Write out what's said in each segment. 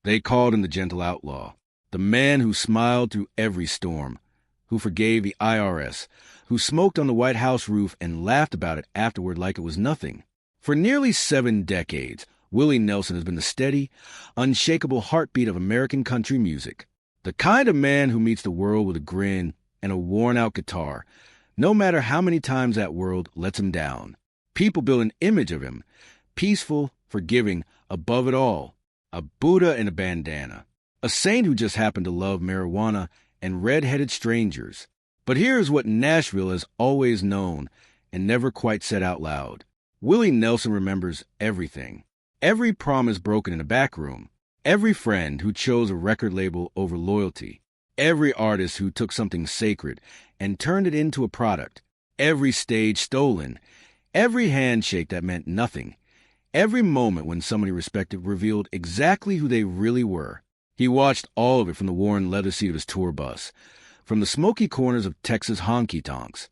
They called him the gentle outlaw, the man who smiled through every storm, who forgave the IRS, who smoked on the White House roof and laughed about it afterward like it was nothing. For nearly 7 decades, Willie Nelson has been the steady, unshakable heartbeat of American country music. The kind of man who meets the world with a grin and a worn-out guitar, no matter how many times that world lets him down. People build an image of him, peaceful, forgiving, above it all, a Buddha in a bandana, a saint who just happened to love marijuana and red-headed strangers. But here's what Nashville has always known and never quite said out loud. Willie Nelson remembers everything. Every promise broken in a back room. Every friend who chose a record label over loyalty. Every artist who took something sacred and turned it into a product. Every stage stolen. Every handshake that meant nothing. Every moment when somebody respected revealed exactly who they really were. He watched all of it from the worn leather seat of his tour bus, from the smoky corners of Texas honky-tonks,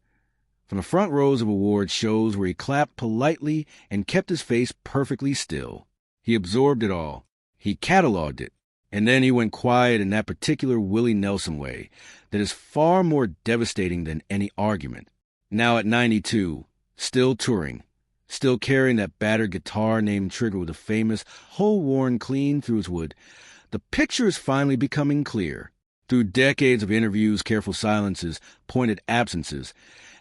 from the front rows of award shows where he clapped politely and kept his face perfectly still. He absorbed it all. He cataloged it. And then he went quiet in that particular Willie Nelson way that is far more devastating than any argument. Now at 92, still touring, still carrying that battered guitar named Trigger with a famous hole worn clean through his wood, the picture is finally becoming clear. Through decades of interviews, careful silences, pointed absences,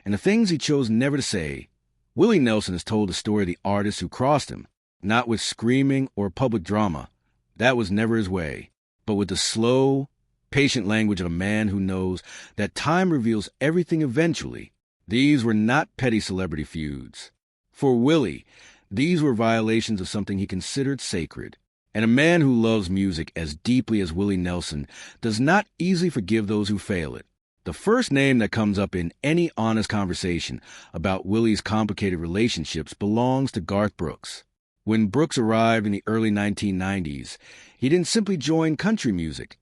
and the things he chose never to say, Willie Nelson has told the story of the artists who crossed him, not with screaming or public drama. That was never his way, but with the slow, patient language of a man who knows that time reveals everything eventually. These were not petty celebrity feuds. For Willie, these were violations of something he considered sacred. And a man who loves music as deeply as Willie Nelson does not easily forgive those who fail it. The first name that comes up in any honest conversation about Willie's complicated relationships belongs to Garth Brooks. When Brooks arrived in the early 1990s, he didn't simply join country music.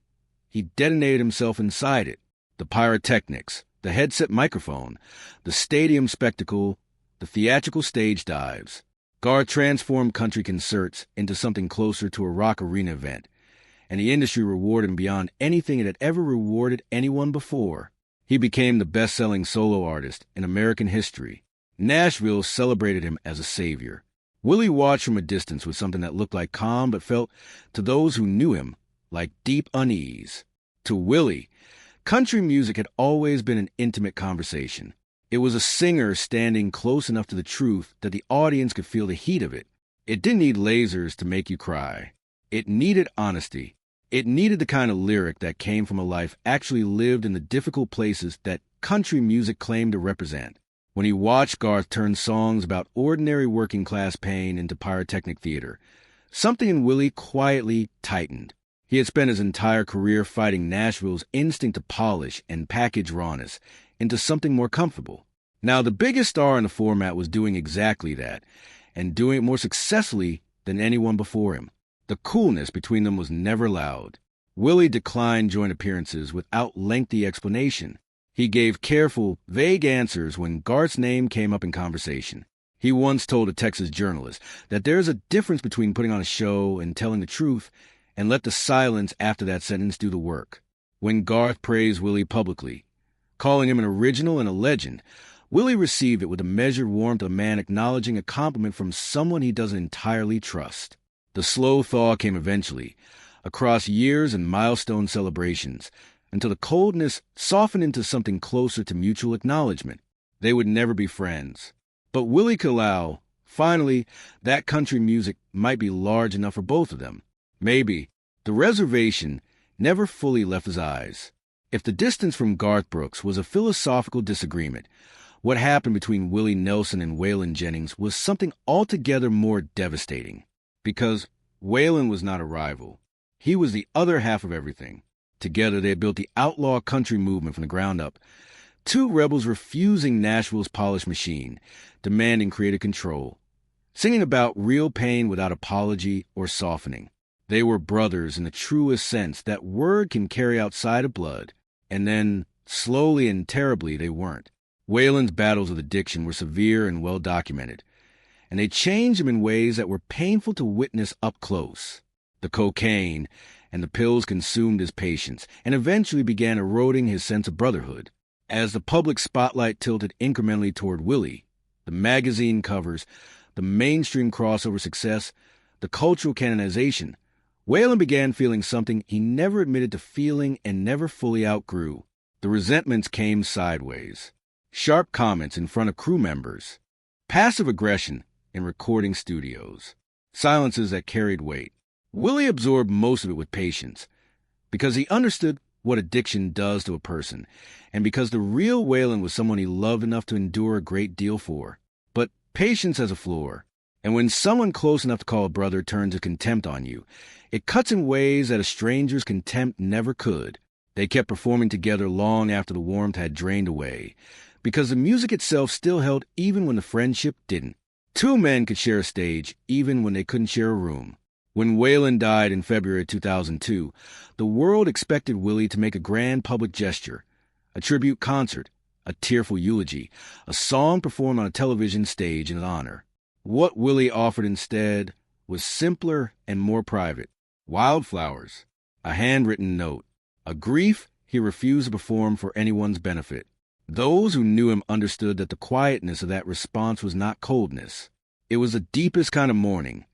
He detonated himself inside it. The pyrotechnics, the headset microphone, the stadium spectacle, the theatrical stage dives. Garth transformed country concerts into something closer to a rock arena event, and the industry rewarded him beyond anything it had ever rewarded anyone before. He became the best-selling solo artist in American history. Nashville celebrated him as a savior. Willie watched from a distance with something that looked like calm but felt, to those who knew him, like deep unease. To Willie, country music had always been an intimate conversation. It was a singer standing close enough to the truth that the audience could feel the heat of it. It didn't need lasers to make you cry. It needed honesty. It needed the kind of lyric that came from a life actually lived in the difficult places that country music claimed to represent. When he watched Garth turn songs about ordinary working-class pain into pyrotechnic theater, something in Willie quietly tightened. He had spent his entire career fighting Nashville's instinct to polish and package rawness into something more comfortable. Now, the biggest star in the format was doing exactly that, and doing it more successfully than anyone before him. The coolness between them was never loud. Willie declined joint appearances without lengthy explanation. He gave careful, vague answers when Garth's name came up in conversation. He once told a Texas journalist that there's a difference between putting on a show and telling the truth, and let the silence after that sentence do the work. When Garth praised Willie publicly, calling him an original and a legend, Willie received it with the measured warmth of a man acknowledging a compliment from someone he doesn't entirely trust. The slow thaw came eventually, across years and milestone celebrations, until the coldness softened into something closer to mutual acknowledgement. They would never be friends. But Willie could allow, finally, that country music might be large enough for both of them. Maybe. The reservation never fully left his eyes. If the distance from Garth Brooks was a philosophical disagreement, what happened between Willie Nelson and Waylon Jennings was something altogether more devastating. Because Waylon was not a rival. He was the other half of everything. Together they had built the outlaw country movement from the ground up. Two rebels refusing Nashville's polished machine, demanding creative control, singing about real pain without apology or softening. They were brothers in the truest sense that word can carry outside of blood. And then, slowly and terribly, they weren't. Waylon's battles with addiction were severe and well documented, and they changed him in ways that were painful to witness up close. The cocaine and the pills consumed his patience and eventually began eroding his sense of brotherhood. As the public spotlight tilted incrementally toward Willie, the magazine covers, the mainstream crossover success, the cultural canonization, Waylon began feeling something he never admitted to feeling and never fully outgrew. The resentments came sideways. Sharp comments in front of crew members. Passive aggression in recording studios. Silences that carried weight. Willie absorbed most of it with patience, because he understood what addiction does to a person, and because the real Waylon was someone he loved enough to endure a great deal for. But patience has a flaw, and when someone close enough to call a brother turns a contempt on you, it cuts in ways that a stranger's contempt never could. They kept performing together long after the warmth had drained away, because the music itself still held even when the friendship didn't. Two men could share a stage even when they couldn't share a room. When Waylon died in February 2002, the world expected Willie to make a grand public gesture, a tribute concert, a tearful eulogy, a song performed on a television stage in his honor. What Willie offered instead was simpler and more private. Wildflowers, a handwritten note, a grief he refused to perform for anyone's benefit. Those who knew him understood that the quietness of that response was not coldness. It was the deepest kind of mourning,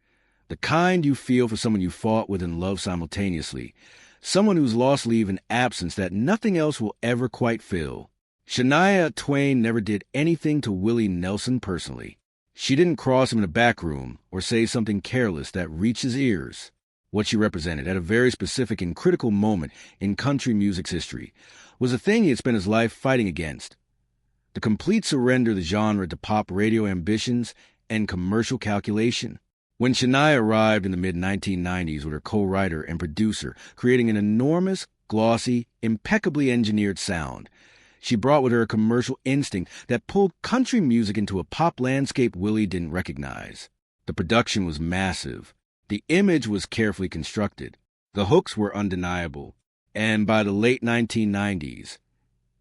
the kind you feel for someone you fought with and loved simultaneously, someone who's lost leave in absence that nothing else will ever quite fill. Shania Twain never did anything to Willie Nelson personally. She didn't cross him in a back room or say something careless that reached his ears. What she represented at a very specific and critical moment in country music's history was a thing he had spent his life fighting against: the complete surrender of the genre to pop radio ambitions and commercial calculation. When Shania arrived in the mid-1990s with her co-writer and producer, creating an enormous, glossy, impeccably engineered sound, she brought with her a commercial instinct that pulled country music into a pop landscape Willie didn't recognize. The production was massive. The image was carefully constructed. The hooks were undeniable. And by the late 1990s,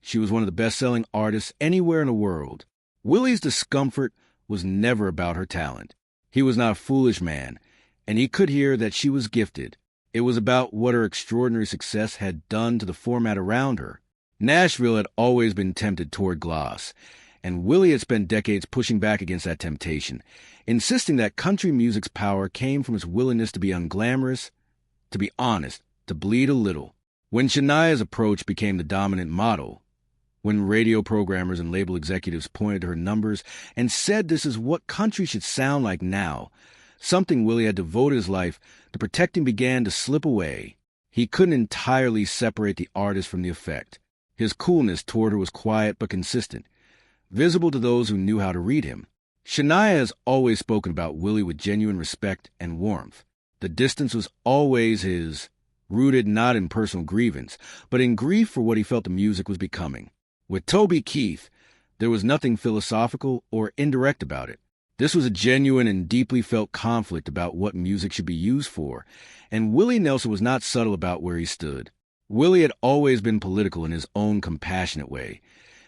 she was one of the best-selling artists anywhere in the world. Willie's discomfort was never about her talent. He was not a foolish man, and he could hear that she was gifted. It was about what her extraordinary success had done to the format around her. Nashville had always been tempted toward gloss, and Willie had spent decades pushing back against that temptation, insisting that country music's power came from its willingness to be unglamorous, to be honest, to bleed a little. When Shania's approach became the dominant model, when radio programmers and label executives pointed to her numbers and said this is what country should sound like now, something Willie had devoted his life to protecting began to slip away. He couldn't entirely separate the artist from the effect. His coolness toward her was quiet but consistent, visible to those who knew how to read him. Shania has always spoken about Willie with genuine respect and warmth. The distance was always his, rooted not in personal grievance, but in grief for what he felt the music was becoming. With Toby Keith, there was nothing philosophical or indirect about it. This was a genuine and deeply felt conflict about what music should be used for, and Willie Nelson was not subtle about where he stood. Willie had always been political in his own compassionate way,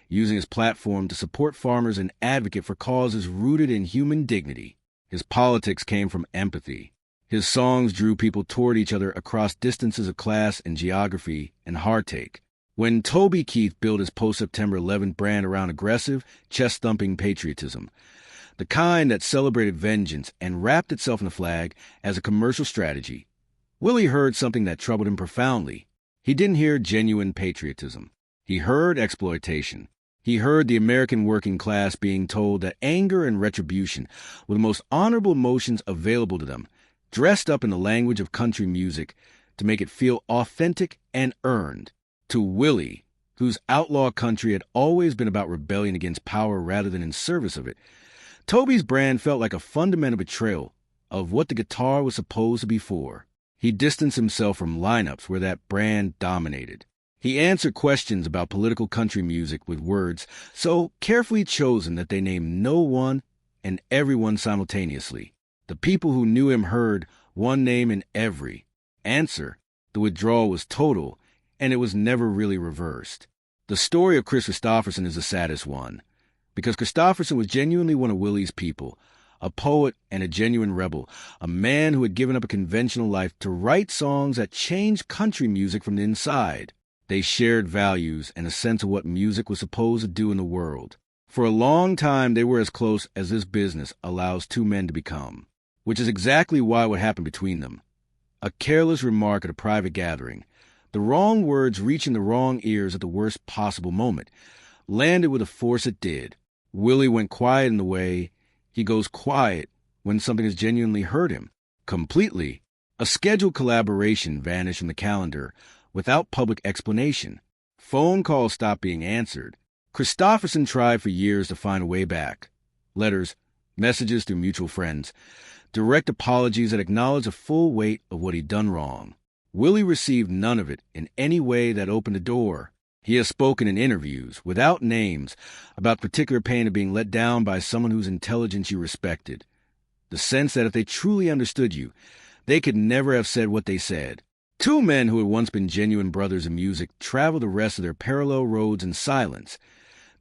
using his platform to support farmers and advocate for causes rooted in human dignity. His politics came from empathy. His songs drew people toward each other across distances of class and geography and heartache. When Toby Keith built his post-September 11th brand around aggressive, chest-thumping patriotism, the kind that celebrated vengeance and wrapped itself in the flag as a commercial strategy, Willie heard something that troubled him profoundly. He didn't hear genuine patriotism. He heard exploitation. He heard the American working class being told that anger and retribution were the most honorable emotions available to them, dressed up in the language of country music to make it feel authentic and earned. To Willie, whose outlaw country had always been about rebellion against power rather than in service of it, Toby's brand felt like a fundamental betrayal of what the guitar was supposed to be for. He distanced himself from lineups where that brand dominated. He answered questions about political country music with words so carefully chosen that they named no one and everyone simultaneously. The people who knew him heard one name in every answer. The withdrawal was total, and it was never really reversed. The story of Chris Christopherson is the saddest one, because Christopherson was genuinely one of Willie's people, a poet and a genuine rebel, a man who had given up a conventional life to write songs that changed country music from the inside. They shared values and a sense of what music was supposed to do in the world. For a long time, they were as close as this business allows two men to become, which is exactly why what happened between them. A careless remark at a private gathering, the wrong words reaching the wrong ears at the worst possible moment, landed with the force it did. Willie went quiet in the way he goes quiet when something has genuinely hurt him. Completely. A scheduled collaboration vanished from the calendar without public explanation. Phone calls stopped being answered. Christopherson tried for years to find a way back. Letters, messages through mutual friends, direct apologies that acknowledged the full weight of what he'd done wrong. Willie received none of it in any way that opened the door. He has spoken in interviews, without names, about the particular pain of being let down by someone whose intelligence you respected. The sense that if they truly understood you, they could never have said what they said. Two men who had once been genuine brothers in music traveled the rest of their parallel roads in silence,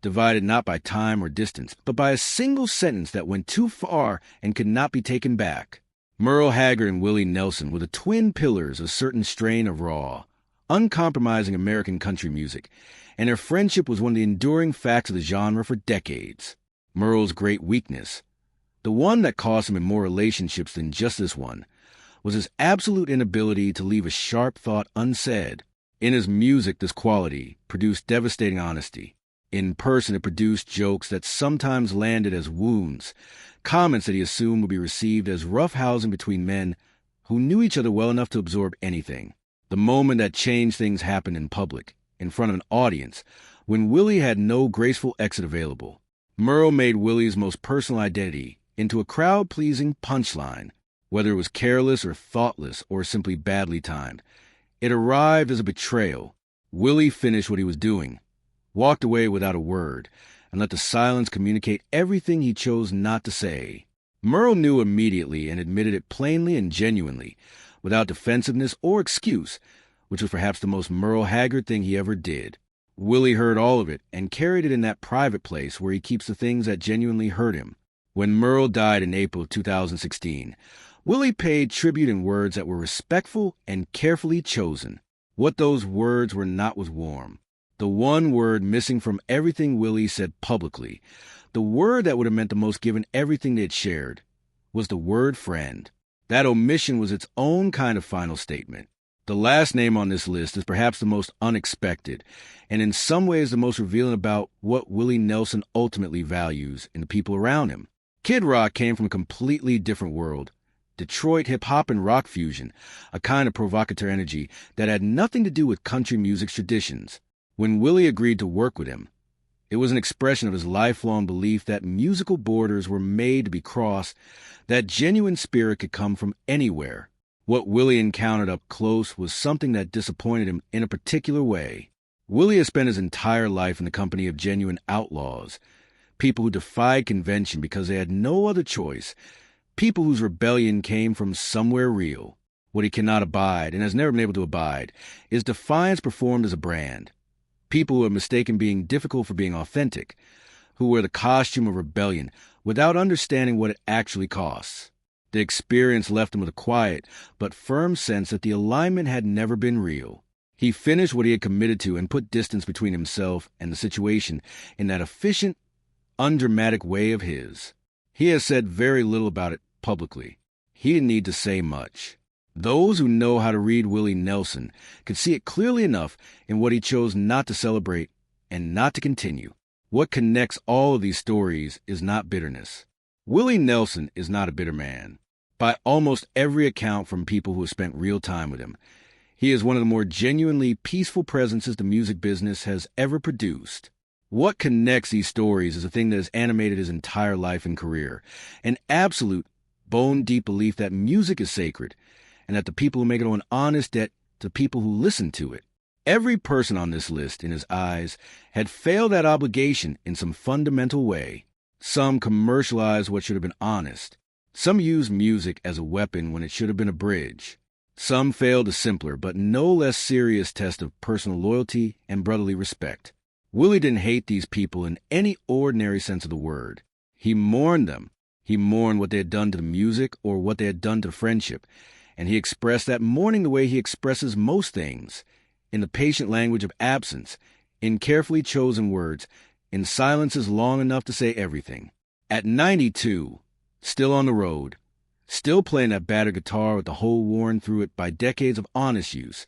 divided not by time or distance, but by a single sentence that went too far and could not be taken back. Merle Haggard and Willie Nelson were the twin pillars of a certain strain of raw, uncompromising American country music, and their friendship was one of the enduring facts of the genre for decades. Merle's great weakness, the one that cost him in more relationships than just this one, was his absolute inability to leave a sharp thought unsaid. In his music, this quality produced devastating honesty. In person, it produced jokes that sometimes landed as wounds, comments that he assumed would be received as roughhousing between men who knew each other well enough to absorb anything. The moment that changed things happened in public, in front of an audience, when Willie had no graceful exit available. Merle made Willie's most personal identity into a crowd-pleasing punchline, whether it was careless or thoughtless or simply badly timed. It arrived as a betrayal. Willie finished what he was doing, walked away without a word, and let the silence communicate everything he chose not to say. Merle knew immediately and admitted it plainly and genuinely, without defensiveness or excuse, which was perhaps the most Merle Haggard thing he ever did. Willie heard all of it and carried it in that private place where he keeps the things that genuinely hurt him. When Merle died in April of 2016, Willie paid tribute in words that were respectful and carefully chosen. What those words were not was warm. The one word missing from everything Willie said publicly, the word that would have meant the most given everything they'd shared, was the word friend. That omission was its own kind of final statement. The last name on this list is perhaps the most unexpected, and in some ways the most revealing about what Willie Nelson ultimately values in the people around him. Kid Rock came from a completely different world. Detroit hip-hop and rock fusion, a kind of provocateur energy that had nothing to do with country music's traditions. When Willie agreed to work with him, it was an expression of his lifelong belief that musical borders were made to be crossed, that genuine spirit could come from anywhere. What Willie encountered up close was something that disappointed him in a particular way. Willie has spent his entire life in the company of genuine outlaws, people who defied convention because they had no other choice, people whose rebellion came from somewhere real. What he cannot abide, and has never been able to abide, is defiance performed as a brand. People who have mistaken being difficult for being authentic, who wear the costume of rebellion without understanding what it actually costs. The experience left him with a quiet but firm sense that the alignment had never been real. He finished what he had committed to and put distance between himself and the situation in that efficient, undramatic way of his. He has said very little about it publicly. He didn't need to say much. Those who know how to read Willie Nelson could see it clearly enough in what he chose not to celebrate and not to continue. What connects all of these stories is not bitterness. Willie Nelson is not a bitter man. By almost every account from people who have spent real time with him, he is one of the more genuinely peaceful presences the music business has ever produced. What connects these stories is a thing that has animated his entire life and career, an absolute, bone-deep belief that music is sacred, and that the people who make it owe an honest debt to people who listen to it. Every person on this list, in his eyes, had failed that obligation in some fundamental way. Some commercialized what should have been honest. Some used music as a weapon when it should have been a bridge. Some failed a simpler but no less serious test of personal loyalty and brotherly respect. Willie didn't hate these people in any ordinary sense of the word. He mourned them, He mourned what they had done to the music or what they had done to friendship, and he expressed that mourning the way he expresses most things, in the patient language of absence, in carefully chosen words, in silences long enough to say everything. At 92, still on the road, still playing that battered guitar with the hole worn through it by decades of honest use,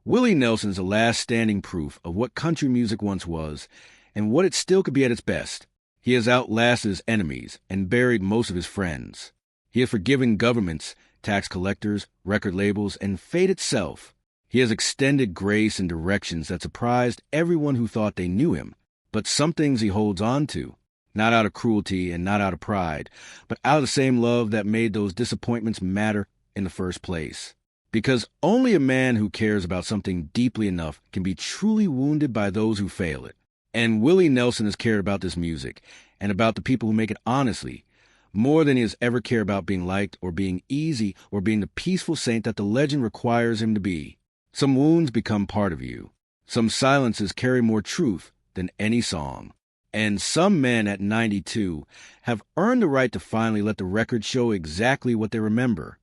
Willie Nelson is the last standing proof of what country music once was and what it still could be at its best. He has outlasted his enemies and buried most of his friends. He has forgiven governments, tax collectors, record labels, and fate itself. He has extended grace and directions that surprised everyone who thought they knew him. But some things he holds on to, not out of cruelty and not out of pride, but out of the same love that made those disappointments matter in the first place. Because only a man who cares about something deeply enough can be truly wounded by those who fail it. And Willie Nelson has cared about this music, and about the people who make it honestly, more than he has ever cared about being liked or being easy or being the peaceful saint that the legend requires him to be. Some wounds become part of you. Some silences carry more truth than any song. And some men at 92 have earned the right to finally let the record show exactly what they remember.